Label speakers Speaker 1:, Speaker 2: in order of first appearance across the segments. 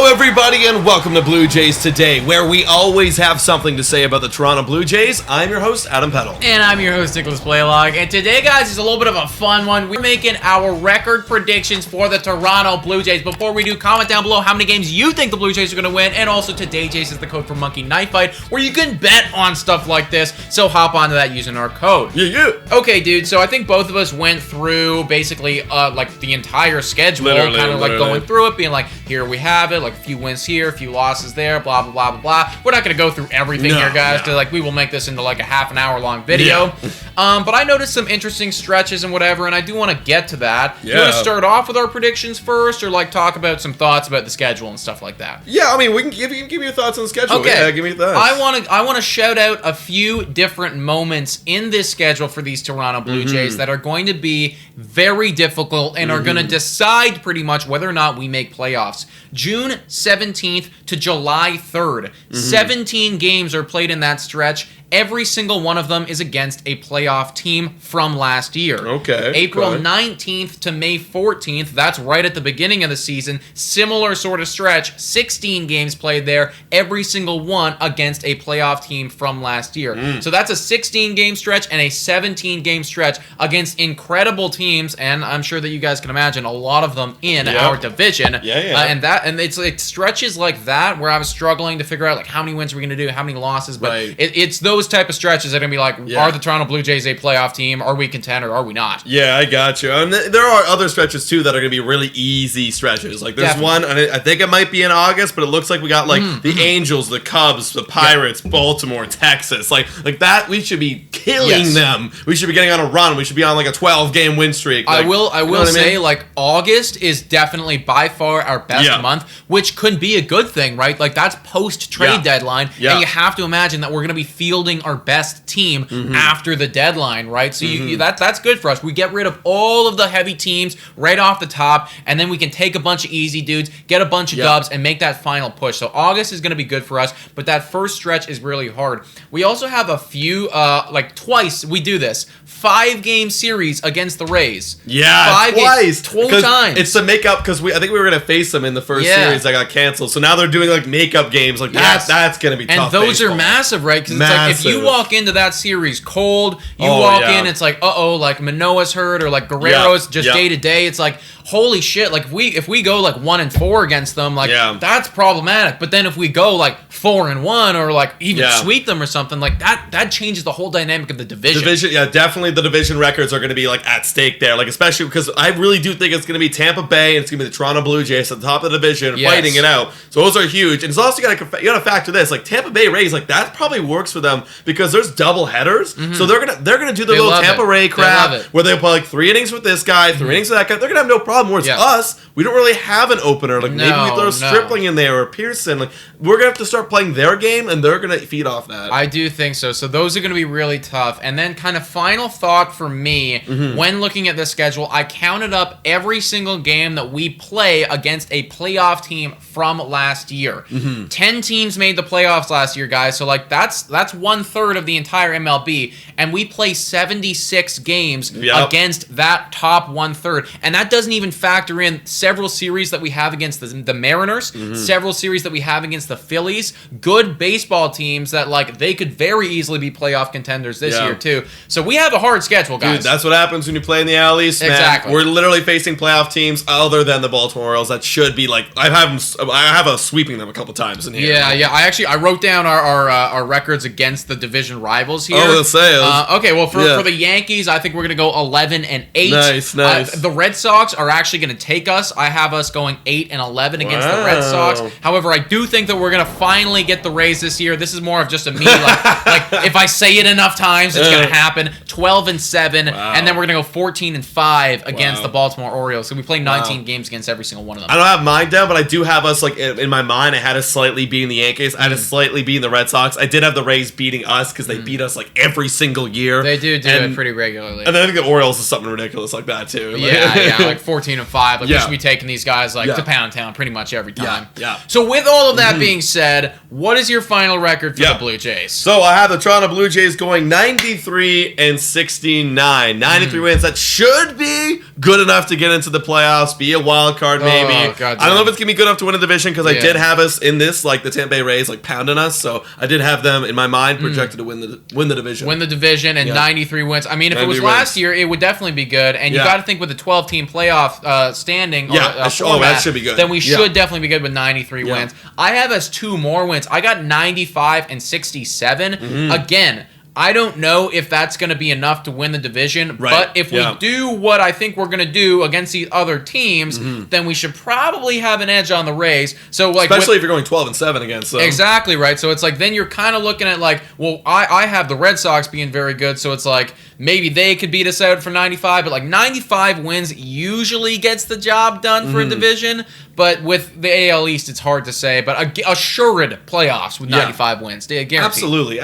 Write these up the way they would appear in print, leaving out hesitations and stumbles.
Speaker 1: everybody, and welcome to Blue Jays Today, where we always have something to say about the Toronto Blue Jays. I'm your host, Adam Peddle.
Speaker 2: And I'm your host, Nicholas Blaylock. And today, guys, is a little bit of a fun one. We're making our record predictions for the Toronto Blue Jays. Before we do, comment down below how many games you think the Blue Jays are going to win. And also, today, Jays is the code for Monkey Knife Fight, where you can bet on stuff like this. So hop onto that using our code.
Speaker 1: Yeah.
Speaker 2: Okay, dude, so I think both of us went through basically like the entire schedule, kind of like going through it, being like, here we have it, like a few wins here, a few losses there, blah, blah, blah, blah, blah. We're not going to go through everything here, guys, because like we will make this into like a half an hour long video. Yeah. But I noticed some interesting stretches and whatever, and I do want to get to that. Yeah. You want to start off with our predictions first, or like talk about some thoughts about the schedule and stuff like that?
Speaker 1: Yeah, I mean, we can give me your thoughts on the schedule.
Speaker 2: Okay.
Speaker 1: Yeah, give me your thoughts.
Speaker 2: I want to shout out a few different moments in this schedule for these Toronto Blue Jays that are going to be very difficult and are going to decide pretty much whether or not we make playoffs. June 17th to July 3rd. 17 games are played in that stretch. Every single one of them is against a playoff team from last year.
Speaker 1: Okay.
Speaker 2: April 19th to May 14th, that's right at the beginning of the season. Similar sort of stretch, 16 games played there, every single one against a playoff team from last year. So that's a 16-game stretch and a 17-game stretch against incredible teams, and I'm sure that you guys can imagine a lot of them in our division. And it's like stretches like that where I was struggling to figure out like how many wins we're going to do, how many losses, but it's those type of stretches that are going to be like, are the Toronto Blue Jays a playoff team? Are we content or are we not?
Speaker 1: Yeah, I got you. And there are other stretches, too, that are going to be really easy stretches. Like, there's one, and I think it might be in August, but it looks like we got, like, the Angels, the Cubs, the Pirates, Baltimore, Texas. Like that, we should be killing them. We should be getting on a run. We should be on, like, a 12-game win streak. Like,
Speaker 2: I will say, like, August is definitely by far our best month, which could be a good thing, right? Like, that's post-trade deadline, and you have to imagine that we're going to be fielding our best team after the deadline, right? So that's good for us. We get rid of all of the heavy teams right off the top, and then we can take a bunch of easy dudes, get a bunch of dubs, and make that final push. So August is going to be good for us, but that first stretch is really hard. We also have a few, like twice we do this. 5-game series against the Rays.
Speaker 1: Yeah, twice.
Speaker 2: 12 times.
Speaker 1: It's to make up, because I think we were going to face them in the first series that got canceled. So now they're doing like makeup games. Like that's going to be tough.
Speaker 2: And those are massive, right? Because it's like if you walk into that series cold, you walk in, it's like, like Manoah's hurt or like Guerrero's just day to day. It's like, holy shit, like if we go like 1-4 against them, like that's problematic. But then if we go like 4-1 or like even sweep them or something, like that changes the whole dynamic of the division.
Speaker 1: Definitely the division records are going to be like at stake there, like especially because I really do think it's going to be Tampa Bay and it's going to be the Toronto Blue Jays at the top of the division fighting it out. So those are huge, and it's also you got to factor this, like Tampa Bay Rays, like that probably works for them because there's double headers, so they're gonna do the little Tampa Ray crap where they'll play like 3 innings with this guy, 3 innings with that guy. They're gonna have no problem. Whereas us, we don't really have an opener. Like maybe we throw Stripling in there or Pearson. Like we're gonna have to start playing their game, and they're gonna feed off that.
Speaker 2: I do think so. So those are gonna be really tough. And then kind of final thought for me when looking at the schedule, I counted up every single game that we play against a playoff team from last year. 10 teams made the playoffs last year, guys. So like that's 1/3 of the entire MLB, and we play 76 games against that top 1/3, and that doesn't even factor in several series that we have against the Mariners, several series that we have against the Phillies, good baseball teams that like they could very easily be playoff contenders this year too. So we have a hard schedule, guys.
Speaker 1: Dude, that's what happens when you play in the alleys, man.
Speaker 2: Exactly.
Speaker 1: We're literally facing playoff teams other than the Baltimore Orioles that should be like I have a sweeping them a couple times in here.
Speaker 2: I wrote down our records against the division rivals here.
Speaker 1: Oh, let's say
Speaker 2: okay, well for the Yankees, I think we're gonna go 11-8.
Speaker 1: Nice.
Speaker 2: The Red Sox are actually gonna take us. I have us going 8-11 against the Red Sox. However, I do think that we're gonna finally get the Rays this year. This is more of just a me like if I say it enough times, it's gonna happen. 12-7, and then we're gonna go 14-5 against the Baltimore Orioles. So we play 19 games against every single one of them.
Speaker 1: I don't have mine down, but I do have us like in my mind. I had us slightly beating the Yankees. I had us slightly beating the Red Sox. I did have the Rays beating beating us because they beat us like every single year.
Speaker 2: They do it pretty regularly.
Speaker 1: And then I think the Orioles is something ridiculous like that too.
Speaker 2: Yeah, like 14-5. Like we should be taking these guys like to Pound Town pretty much every time.
Speaker 1: Yeah.
Speaker 2: So with all of that being said, what is your final record for the Blue Jays?
Speaker 1: So I have the Toronto Blue Jays going 93-69. 93 wins. That should be good enough to get into the playoffs, be a wild card maybe. I don't know if it's gonna be good enough to win a division because I did have us in this, like the Tampa Bay Rays, like pounding us. So I did have them in my mind projected to win the division.
Speaker 2: Win the division and 93 wins. I mean, if it was last year, it would definitely be good. And you got to think with the 12-team playoff standing,
Speaker 1: that should be good.
Speaker 2: Then we should definitely be good with 93 wins. I have us 2 more wins. I got 95-67. Again, I don't know if that's going to be enough to win the division, but if we do what I think we're going to do against the other teams, then we should probably have an edge on the Rays. So, like,
Speaker 1: especially if you're going 12-7 against them.
Speaker 2: Exactly right. So it's like then you're kind of looking at like, well, I have the Red Sox being very good, so it's like maybe they could beat us out for 95, but like 95 wins usually gets the job done for a division. But with the AL East, it's hard to say. But assured playoffs with 95 wins. Guaranteed.
Speaker 1: Absolutely.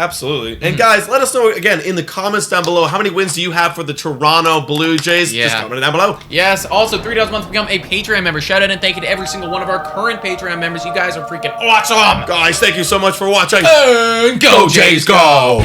Speaker 1: And guys, let us know, again, in the comments down below, how many wins do you have for the Toronto Blue Jays? Just comment it down below.
Speaker 2: Yes. Also, $3 a month to become a Patreon member. Shout out and thank you to every single one of our current Patreon members. You guys are freaking awesome.
Speaker 1: Guys, thank you so much for watching.
Speaker 2: And go Jays, go!